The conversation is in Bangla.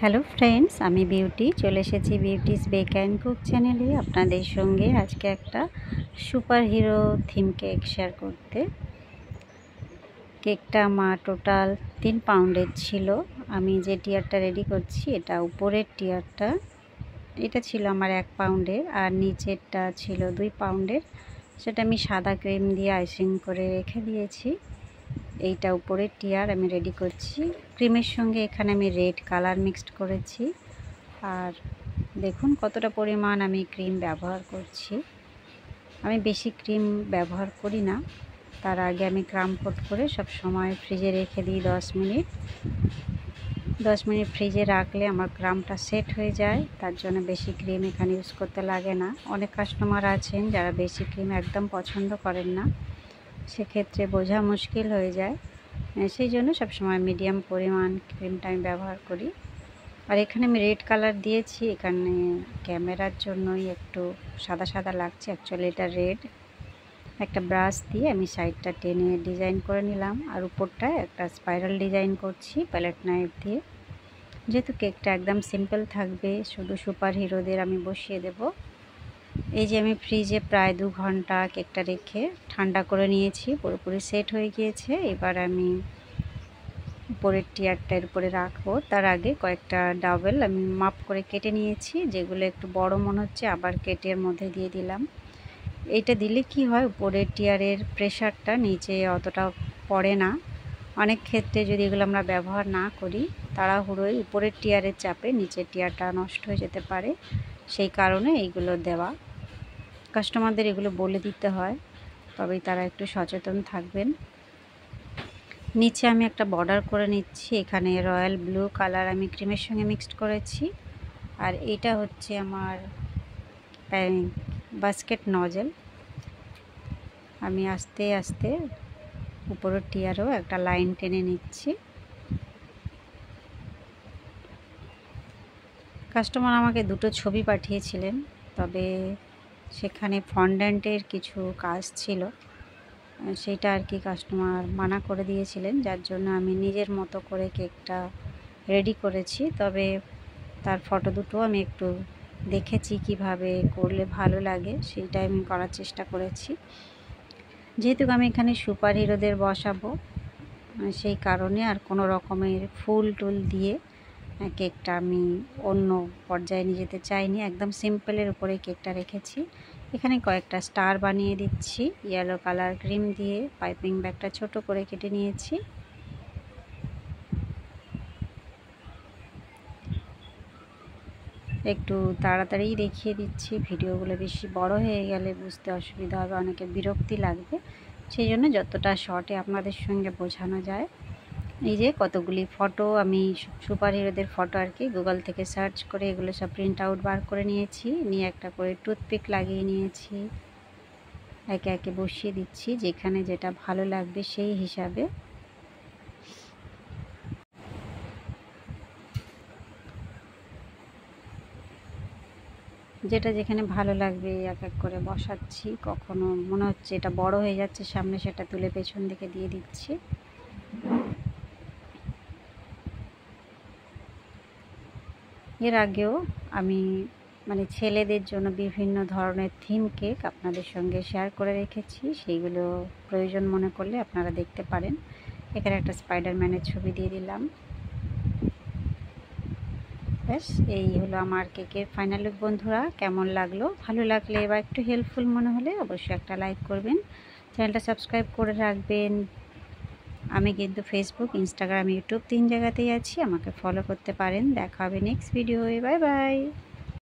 হ্যালো ফ্রেন্ডস, আমি বিউটি চলে এসেছি বিউটিস বেক অ্যান্ড কুক চ্যানেলে আপনাদের সঙ্গে আজকে একটা super hero theme cake share করতে। কেকটা আমার টোটাল 3 পাউন্ডের ছিল। আমি যে টিয়ারটা রেডি করছি এটা উপরের টিয়ারটা, এটা ছিল আমার 1 পাউন্ডের, আর নিচেরটা ছিল 2 পাউন্ডের। সেটা আমি সাদা ক্রিম দিয়ে আইসিং করে রেখে দিয়েছি। এইটা উপরের টিয়ার আমি রেডি করছি। ক্রিমের সঙ্গে এখানে আমি রেড কালার মিক্সড করেছি। আর দেখুন কতটা পরিমাণ আমি ক্রিম ব্যবহার করছি। আমি বেশি ক্রিম ব্যবহার করি না। তার আগে আমি ক্রাম কোট করে সব সময় ফ্রিজে রেখে দিই 10 মিনিট। 10 মিনিট ফ্রিজে রাখলে আমার ক্রামটা সেট হয়ে যায়, তার জন্য বেশি ক্রিম এখানে ইউজ করতে লাগে না। অনেক কাস্টমার আছেন যারা বেশি ক্রিম একদম পছন্দ করেন না, সেক্ষেত্রে বোঝা মুশকিল হয়ে যায়। সেই জন্য সবসময় মিডিয়াম পরিমাণ ক্রিমটা আমি ব্যবহার করি। আর এখানে আমি রেড কালার দিয়েছি, এখানে ক্যামেরার জন্যই একটু সাদা সাদা লাগছে, অ্যাকচুয়ালি এটা রেড। একটা ব্রাশ দিয়ে আমি সাইডটা টেনে ডিজাইন করে নিলাম, আর উপরটায় একটা স্পাইরাল ডিজাইন করছি প্যালেট নাইফ দিয়ে। যেহেতু কেকটা একদম সিম্পল থাকবে, শুধু সুপার হিরোদের আমি বসিয়ে দেব। এই যে আমি ফ্রিজে প্রায় 2 ঘন্টা কেকটা রেখে ঠান্ডা করে নিয়েছি, পুরোপুরি সেট হয়ে গিয়েছে। এবার আমি উপরের টিয়ারটার উপরে রাখবো। তার আগে কয়েকটা ডাবল আমি মাপ করে কেটে নিয়েছি, যেগুলো একটু বড় মনে হচ্ছে আবার কেটে এর মধ্যে দিয়ে দিলাম। এইটা দিলে কি হয়, উপরের টিয়ারের প্রেশারটা নিচে অতটা পড়ে না। অনেক ক্ষেত্রে যদি এগুলো আমরা ব্যবহার না করি, তাড়াহুড়োয় উপরের টিয়ারের চাপে নিচের টিয়ারটা নষ্ট হয়ে যেতে পারে। সেই কারণে এইগুলো দেওয়া, কাস্টমারদের এগুলো বলে দিতে হয়, তবেই তারা একটু সচেতন থাকবেন। নিচে আমি একটা বর্ডার করে নিচ্ছি, এখানে রয়্যাল ব্লু কালার আমি ক্রিমের সঙ্গে মিক্সড করেছি। আর এটা হচ্ছে আমার বাস্কেট নজেল। আমি আস্তে আস্তে উপরের টিয়ারও একটা লাইন টেনে নিচ্ছি। কাস্টমার আমাকে 2টো ছবি পাঠিয়েছিলেন, তবে সেখানে ফন্ড্যান্টের কিছু কাজ ছিল, সেইটা আর কি কাস্টমার মানা করে দিয়েছিলেন, যার জন্য আমি নিজের মতো করে কেকটা রেডি করেছি। তবে তার ফটো দুটো আমি একটু দেখেছি কিভাবে করলে ভালো লাগে, সেইটাই আমি করার চেষ্টা করেছি। যেহেতু আমি এখানে সুপার হিরোদের বসাবো, সেই কারণে আর কোনো রকমের ফুল টুল দিয়ে কেকটা আমি অন্য পর্যায়ে নিয়ে যেতে চাইনি, একদম সিম্পলের উপরে কেকটা রেখেছি। এখানে কয়েকটা স্টার বানিয়ে দিচ্ছি ইয়েলো কালার ক্রিম দিয়ে। পাইপিং ব্যাগটা ছোট করে কেটে নিয়েছি। একটু তাড়াতাড়ি দেখিয়ে দিচ্ছি, ভিডিওগুলো বেশি বড় হয়ে গেলে বুঝতে অসুবিধা হবে, অনেকের বিরক্তি লাগবে, সেই জন্য যতটা শর্টে আপনাদের সঙ্গে বোঝানো যায়। এই যে কতগুলি ফটো আমি সুপার হিরোদের ফটো আর কি গুগল থেকে সার্চ করে এগুলো সব প্রিন্ট আউট বার করে নিয়েছি, নিয়ে একটা করে টুথপিক লাগিয়ে নিয়েছি। একে একে বসিয়ে দিচ্ছি, যেখানে যেটা ভালো লাগবে সেই হিসাবে। যেটা যেখানে ভালো লাগবে এক এক করে বসাচ্ছি। কখনো মনে হচ্ছে এটা বড় হয়ে যাচ্ছে সামনে, সেটা তুলে পেছন দিকে দিয়ে দিচ্ছি। এর আগেও আমি ছেলেদের জন্য বিভিন্ন ধরনের থিম কেক আপনাদের সঙ্গে শেয়ার করে রেখেছি, সেইগুলো প্রয়োজন মনে করলে আপনারা দেখতে পারেন। এখানে একটা স্পাইডারম্যানের ছবি দিয়ে দিলাম। ব্যাস, এই হলো আমার কেকের ফাইনাল লুক। বন্ধুরা, কেমন লাগলো? ভালো লাগলে বা একটু হেল্পফুল মনে হলে অবশ্যই একটা লাইক করবেন, চ্যানেলটা সাবস্ক্রাইব করে রাখবেন। আমি কিন্তু ফেসবুক, ইনস্টাগ্রাম, ইউটিউব 3 জায়গাতেই আছি, আমাকে ফলো করতে পারেন। দেখা হবে নেক্সট ভিডিওয়ে। Bye bye.